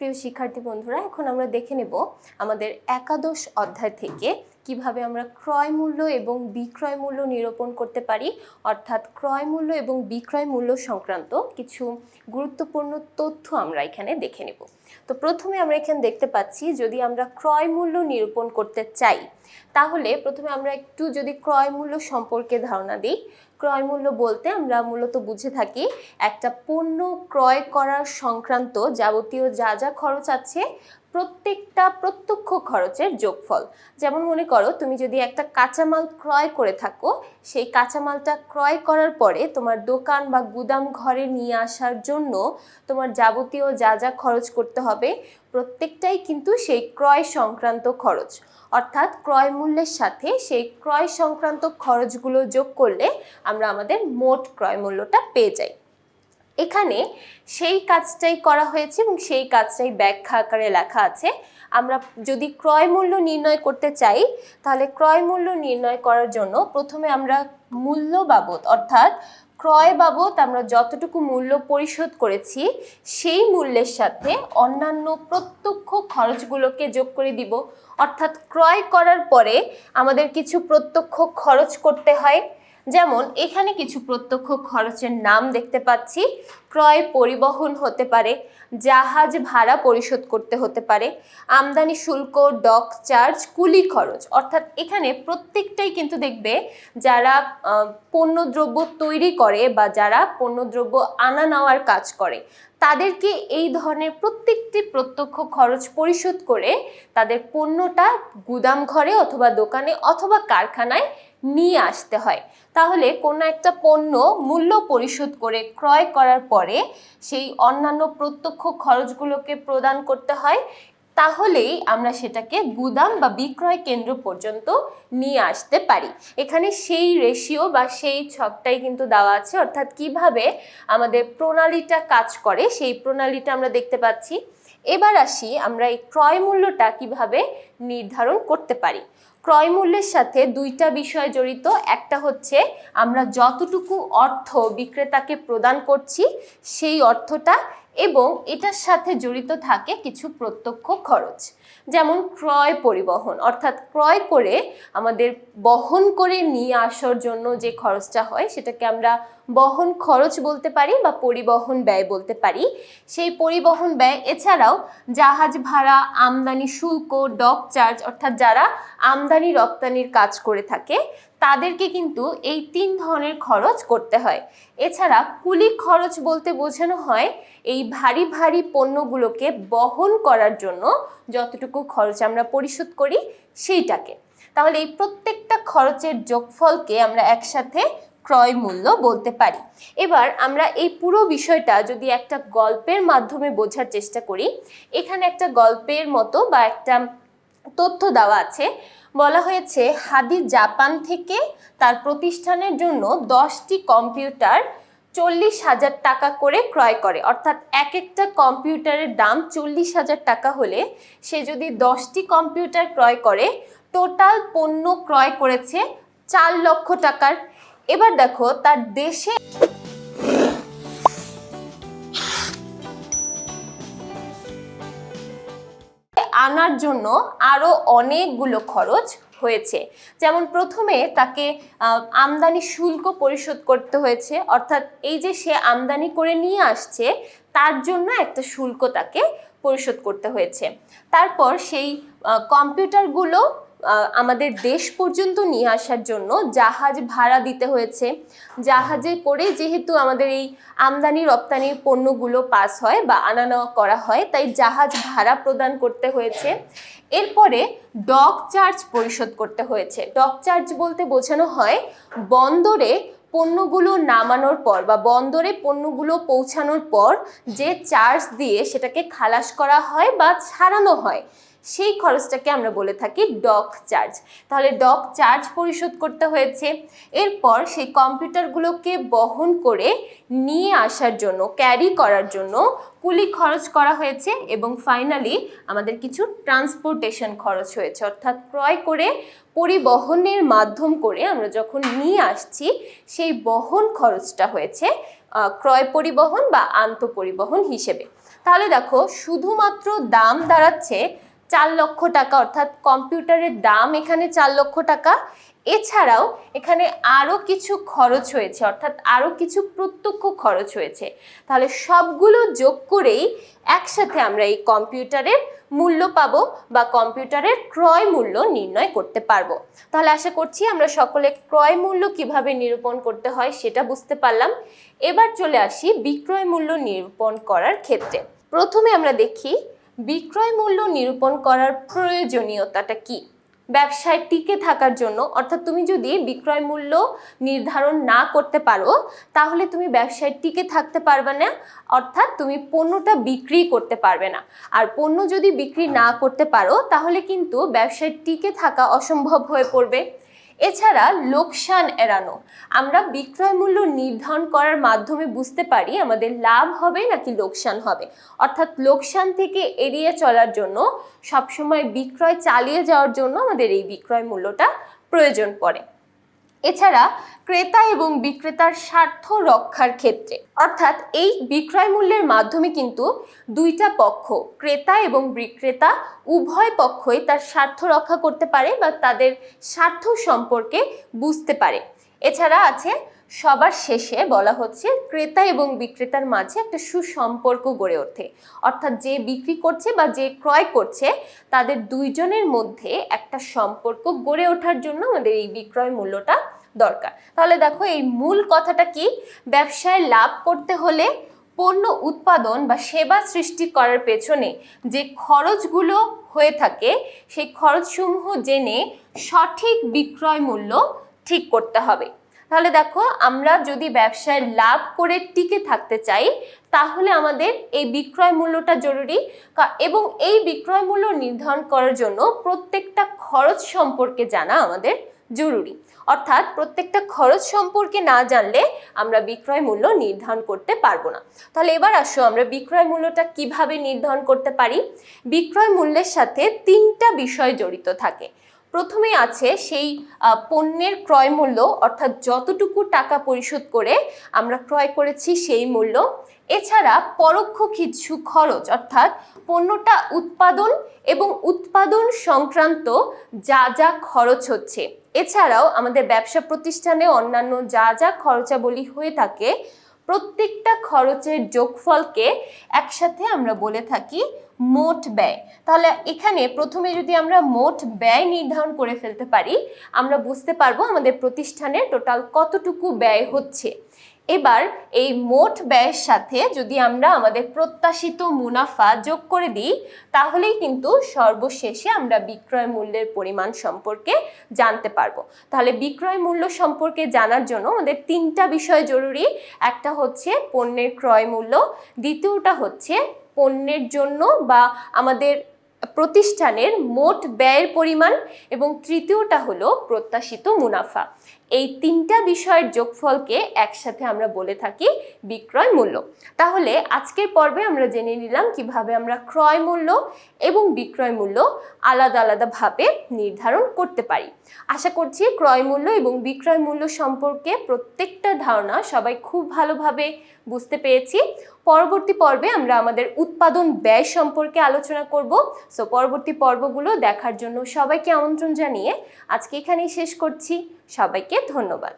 প্রিয় শিক্ষার্থী বন্ধুরা, এখন আমরা দেখে নেব আমাদের একাদশ অধ্যায় থেকে কিভাবে আমরা ক্রয় মূল্য এবং বিক্রয় মূল্য নিরূপণ করতে পারি, অর্থাৎ ক্রয় মূল্য এবং বিক্রয় মূল্য সংক্রান্ত কিছু গুরুত্বপূর্ণ তথ্য আমরা এখানে দেখে নেব। তো প্রথমে আমরা এখানে দেখতে পাচ্ছি, যদি আমরা ক্রয় মূল্য নিরূপণ করতে চাই তাহলে প্রথমে আমরা একটু যদি ক্রয় মূল্য সম্পর্কে ধারণা দিই। ক্রয় মূল্য বলতে আমরা মূলত বুঝে থাকি একটা পণ্য ক্রয় করার সংক্রান্ত যাবতীয় যা যা খরচ আছে প্রত্যেকটা প্রত্যক্ষ খরচের যোগফল। যেমন মনে করো, তুমি যদি একটা কাঁচামাল ক্রয় করে থাকো, সেই কাঁচামালটা ক্রয় করার পরে তোমার দোকান বা গুদাম ঘরে নিয়ে আসার জন্য তোমার যাবতীয় যা যা খরচ করতে হবে প্রত্যেকটাই কিন্তু সেই ক্রয় সংক্রান্ত খরচ। অর্থাৎ ক্রয় মূল্যের সাথে সেই ক্রয় সংক্রান্ত খরচগুলো যোগ করলে আমরা আমাদের মোট ক্রয় মূল্যটা পেয়ে যাই। এখানে সেই কাজটাই করা হয়েছে এবং সেই কাজটাই ব্যাখ্যা আকারে লেখা আছে। আমরা যদি ক্রয় মূল্য নির্ণয় করতে চাই তাহলে ক্রয় মূল্য নির্ণয় করার জন্য প্রথমে আমরা মূল্য বাবদ, অর্থাৎ ক্রয় বাবদ আমরা যতটুকু মূল্য পরিশোধ করেছি সেই মূল্যের সাথে অন্যান্য প্রত্যক্ষ খরচগুলোকে যোগ করে দিব। অর্থাৎ ক্রয় করার পরে আমাদের কিছু প্রত্যক্ষ খরচ করতে হয়। যেমন এখানে কিছু প্রত্যক্ষ খরচের নাম দেখতে পাচ্ছি। ক্রয় পরিবহন হতে পারে, জাহাজ ভাড়া পরিশোধ করতে হতে পারে, আমদানি শুল্ক, ডক চার্জ, কুলি খরচ। অর্থাৎ এখানে প্রত্যেকটাই কিন্তু দেখবে যারা পণ্যদ্রব্য তৈরি করে বা যারা পণ্যদ্রব্য আনা নেওয়ার কাজ করে তাদেরকে এই ধরনের প্রত্যেকটি প্রত্যক্ষ খরচ পরিশোধ করে তাদের পণ্যটা গুদাম ঘরে অথবা দোকানে অথবা কারখানায় নিয়ে আসতে হয়। তাহলে কোনো একটা পণ্য মূল্য পরিশোধ করে ক্রয় করার পরে সেই অন্যান্য প্রত্যক্ষ খরচগুলোকে প্রদান করতে হয়, তাহলেই আমরা সেটাকে গুদাম বা বিক্রয় কেন্দ্র পর্যন্ত নিয়ে আসতে পারি। এখানে সেই রেশিও বা সেই ছকটাই কিন্তু দেওয়া আছে, অর্থাৎ কিভাবে আমাদের প্রণালীটা কাজ করে সেই প্রণালীটা আমরা দেখতে পাচ্ছি। এবার আসি আমরা এই ক্রয় মূল্যটা কিভাবে নির্ধারণ করতে পারি। ক্রয় মূল্যের সাথে দুইটা বিষয় জড়িত। একটা হচ্ছে আমরা যতটুকু অর্থ বিক্রেতাকে প্রদান করছি সেই অর্থটা, এবং এটার সাথে জড়িত থাকে কিছু প্রত্যক্ষ খরচ। যেমন ক্রয় পরিবহন, অর্থাৎ ক্রয় করে আমাদের বহন করে নিয়ে আসার জন্য যে খরচটা হয় সেটাকে আমরা বহন খরচ বলতে পারি বা পরিবহন ব্যয় বলতে পারি। সেই পরিবহন ব্যয় এছাড়াও জাহাজ ভাড়া, আমদানি শুল্ক, ডক চার্জ, অর্থাৎ যারা আমদানি রপ্তানির কাজ করে থাকে তাদেরকে কিন্তু এই তিন ধরনের খরচ করতে হয়। এছাড়া কুলি খরচ বলতে বোঝানো হয় এই ভারী ভারী পণ্যগুলোকে বহন করার জন্য যতটুকু খরচ আমরা পরিশোধ করি সেইটাকে। তাহলে এই প্রত্যেকটা খরচের যোগফলকে আমরা একসাথে ক্রয় মূল্য বলতে পারি। এবার আমরা এই পুরো বিষয়টা যদি একটা গল্পের মাধ্যমে বোঝার চেষ্টা করি, এখানে একটা গল্পের মতো বা একটা তথ্য দেওয়া আছে। বলা হয়েছে হাদি জাপান থেকে তার প্রতিষ্ঠানের জন্য 10টি কম্পিউটার 40,000 টাকা করে ক্রয় করে। অর্থাৎ এক একটা কম্পিউটারের দাম 40,000 টাকা হলে সে যদি 10টি কম্পিউটার ক্রয় করে টোটাল পণ্য ক্রয় করেছে 4 লক্ষ টাকার। এবার দেখো তার দেশে আনার জন্য আরো অনেকগুলো খরচ হয়েছে। যেমন প্রথমে তাকে আমদানি শুল্ক পরিশোধ করতে হয়েছে, অর্থাৎ এই যে সে আমদানি করে নিয়ে আসছে তার জন্য একটা শুল্ক তাকে পরিশোধ করতে হয়েছে। তারপর সেই কম্পিউটারগুলো আমাদের দেশ পর্যন্ত নিয়ে আসার জন্য জাহাজ ভাড়া দিতে হয়েছে। জাহাজে করে যেহেতু আমাদের এই আমদানি রপ্তানির পণ্যগুলো পাস হয় বা আনা নেওয়া করা হয়, তাই জাহাজ ভাড়া প্রদান করতে হয়েছে। এরপরে ডক চার্জ পরিশোধ করতে হয়েছে। ডক চার্জ বলতে বোঝানো হয় বন্দরে পণ্যগুলো নামানোর পর বা বন্দরে পণ্যগুলো পৌঁছানোর পর যে চার্জ দিয়ে সেটাকে খালাস করা হয় বা ছাড়ানো হয় সেই খরচটাকে আমরা বলে থাকি ডক চার্জ। তাহলে ডক চার্জ পরিশোধ করতে হয়েছে। এরপর সেই কম্পিউটারগুলোকে বহন করে নিয়ে আসার জন্য, ক্যারি করার জন্য কুলি খরচ করা হয়েছে। এবং ফাইনালি আমাদের কিছু ট্রান্সপোর্টেশন খরচ হয়েছে, অর্থাৎ ক্রয় করে পরিবহনের মাধ্যম করে আমরা যখন নিয়ে আসছি সেই বহন খরচটা হয়েছে ক্রয় পরিবহন বা আন্তঃপরিবহন হিসেবে। তাহলে দেখো শুধুমাত্র দাম দাঁড়াচ্ছে 4 লক্ষ টাকা, অর্থাৎ কম্পিউটারের দাম এখানে 4 লক্ষ টাকা। এছাড়াও এখানে আরও কিছু খরচ হয়েছে, অর্থাৎ আরও কিছু প্রত্যক্ষ খরচ হয়েছে। তাহলে সবগুলো যোগ করেই একসাথে আমরা এই কম্পিউটারের মূল্য পাবো বা কম্পিউটারের ক্রয় মূল্য নির্ণয় করতে পারবো। তাহলে আশা করছি আমরা সকলে ক্রয় মূল্য কিভাবে নিরূপণ করতে হয় সেটা বুঝতে পারলাম। এবার চলে আসি বিক্রয় মূল্য নিরূপণ করার ক্ষেত্রে। প্রথমে আমরা দেখি বিক্রয় মূল্য নিরূপণ করার প্রয়োজনীয়তাটা কি। ব্যবসায় টিকে থাকার জন্য, অর্থাৎ তুমি যদি বিক্রয় মূল্য নির্ধারণ না করতে পারো তাহলে তুমি ব্যবসায় টিকে থাকতে পারবে না, অর্থাৎ তুমি পণ্যটা বিক্রি করতে পারবে না। আর পণ্য যদি বিক্রি না করতে পারো তাহলে কিন্তু ব্যবসায় টিকে থাকা অসম্ভব হয়ে পড়বে। এছাড়া লোকসান এড়ানো, আমরা বিক্রয় মূল্য নির্ধারণ করার মাধ্যমে বুঝতে পারি আমাদের লাভ হবে নাকি লোকসান হবে, অর্থাৎ লোকসান থেকে এড়িয়ে চলার জন্য সবসময় বিক্রয় চালিয়ে যাওয়ার জন্য আমাদের এই বিক্রয় মূল্যটা প্রয়োজন পড়ে। এছাড়া ক্রেতা এবং বিক্রেতার স্বার্থ রক্ষার ক্ষেত্রে, অর্থাৎ এই বিক্রয় মূল্যের মাধ্যমে কিন্তু দুইটা পক্ষ, ক্রেতা এবং বিক্রেতা উভয় পক্ষই তার স্বার্থ রক্ষা করতে পারে বা তাদের স্বার্থ সম্পর্কে বুঝতে পারে। এছাড়া আছে সবার শেষে বলা হচ্ছে ক্রেতা এবং বিক্রেতার মাঝে একটা সুসম্পর্ক গড়ে ওঠে, অর্থাৎ যে বিক্রি করছে বা যে ক্রয় করছে তাদের দুইজনের মধ্যে একটা সম্পর্ক গড়ে ওঠার জন্য আমাদের এই বিক্রয় মূল্যটা দরকার। তাহলে দেখো এই মূল কথাটা কি, ব্যবসায় লাভ করতে হলে পণ্য উৎপাদন বা সেবা সৃষ্টি করার পেছনে যে খরচগুলো হয়ে থাকে সেই খরচসমূহ জেনে সঠিক বিক্রয় মূল্য ঠিক করতে হবে। তাহলে দেখো আমরা যদি ব্যবসায় লাভ করে টিকে থাকতে চাই তাহলে আমাদের এই বিক্রয় মূল্যটা জরুরি, এবং এই বিক্রয় মূল্য নির্ধারণ করার জন্য প্রত্যেকটা খরচ সম্পর্কে জানা আমাদের জরুরি। অর্থাৎ প্রত্যেকটা খরচ সম্পর্কে না জানলে আমরা বিক্রয় মূল্য নির্ধারণ করতে পারবো না। তাহলে এবার আসো আমরা বিক্রয় মূল্যটা কিভাবে নির্ধারণ করতে পারি। বিক্রয় মূল্যের সাথে 3টা বিষয় জড়িত থাকে। প্রথমে আছে সেই পণ্যের ক্রয় মূল্য, অর্থাৎ যতটুকু টাকা পরিশোধ করে আমরা ক্রয় করেছি সেই মূল্য। এছাড়া পরোক্ষ কিছু খরচ, অর্থাৎ পণ্যটা উৎপাদন এবং উৎপাদন সংক্রান্ত যা যা খরচ হচ্ছে। এছাড়াও আমাদের ব্যবসা প্রতিষ্ঠানে অন্যান্য যা যা খরচাবলী হয়ে থাকে প্রত্যেকটা খরচের যোগফলকে একসাথে আমরা বলে থাকি মোট ব্যয়। তাহলে এখানে প্রথমে যদি আমরা মোট ব্যয় নির্ধারণ করে ফেলতে পারি আমরা বুঝতে পারবো আমাদের প্রতিষ্ঠানে টোটাল কতটুকু ব্যয় হচ্ছে। এবার এই মোট ব্যয়ের সাথে যদি আমরা আমাদের প্রত্যাশিত মুনাফা যোগ করে দিই তাহলেই কিন্তু সর্বশেষে আমরা বিক্রয় মূল্যের পরিমাণ সম্পর্কে জানতে পারবো। তাহলে বিক্রয় মূল্য সম্পর্কে জানার জন্য আমাদের 3টা বিষয় জরুরি। একটা হচ্ছে পণ্যের ক্রয় মূল্য, দ্বিতীয়টা হচ্ছে পণ্যের জন্য বা আমাদের প্রতিষ্ঠানের মোট ব্যয়ের পরিমাণ, এবং তৃতীয়টা হলো প্রত্যাশিত মুনাফা। এই 3টা বিষয়ের যোগফলকে একসাথে আমরা বলে থাকি বিক্রয় মূল্য। তাহলে আজকের পর্বে আমরা জেনে নিলাম কিভাবে আমরা ক্রয় মূল্য এবং বিক্রয় মূল্য আলাদা আলাদাভাবে নির্ধারণ করতে পারি। আশা করছি ক্রয় মূল্য এবং বিক্রয় মূল্য সম্পর্কে প্রত্যেকটা ধারণা সবাই খুব ভালোভাবে বুঝতে পেরেছি। পরবর্তী পর্বে আমরা আমাদের উৎপাদন ব্যয় সম্পর্কে আলোচনা করব। সো পরবর্তী পর্বগুলো দেখার জন্য সবাইকে আমন্ত্রণ জানিয়ে আজকে এখানেই শেষ করছি। সবাইকে ধন্যবাদ।